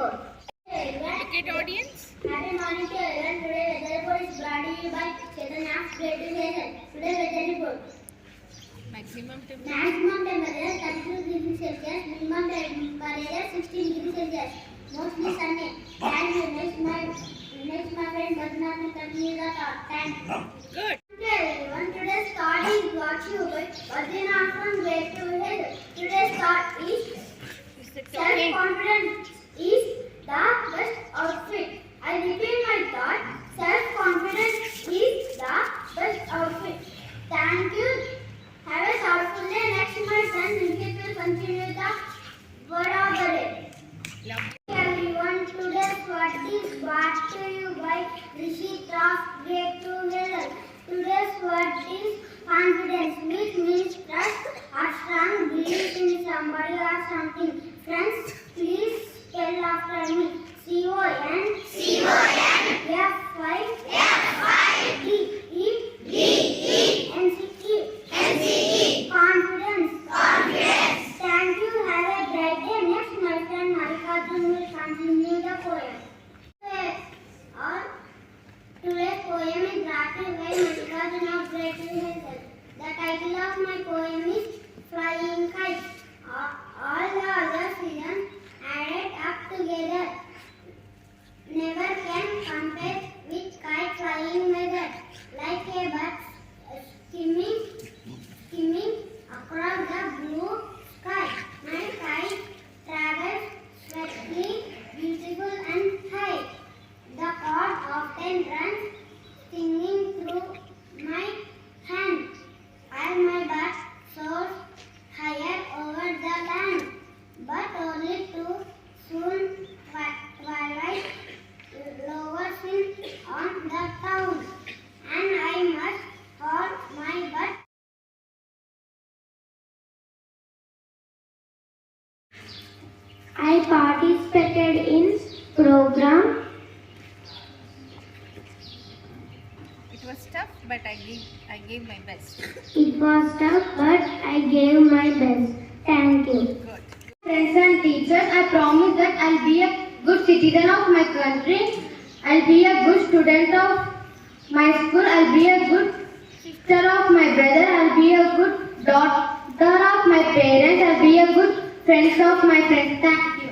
Look at audience. Happy morning to everyone. Today weather report is brought to you by Chaitanya Great Hazel. Today weather report. Maximum temperature. Maximum temperature 32 degrees Celsius. Minimum temperature 16 degrees Celsius. Mostly sunny. Thank you. Next my friend Badrinath will continue the talk. Thank you. Good. Okay, everyone. Today's thought is brought to you by Badrinath from Great Hazel. Today's thought is self-confidence is the best outfit. I repeat my thought. Self-confidence is the best outfit. Thank you. Have a thoughtful day. Next, my friend Niket will continue the word of the day. Love. Everyone, today's word is brought to you by Rishi Craft Great Hazel. Today's word is confidence, which means trust or strong belief in somebody or something. Friends, please spell after me. C-O-N F-I D-E Confidence. Thank you. Have a great day. Next, my friend Marikatun will continue the poem. Today's poem is drafted by Marikatun of Great Hazel. The title of my poem is Flying Kite. All the other seasons added up together never can compare with kite flying weather. Like a bird skimming across the blue sky. My kite travels swiftly, beautiful and high. The cord often runs singing through my hand. As my bird soars higher over the land, but only to soon twilight lowers in on the town, and I must hold my bird. I participated in program. It was tough, but I gave my best. It was tough, but I gave my best. Thank you. Good. Friends and teachers, I promise that I'll be a good citizen of my country. I'll be a good student of my school. I'll be a good sister of my brother. I'll be a good daughter of my parents. I'll be a good friend of my friends. Thank you.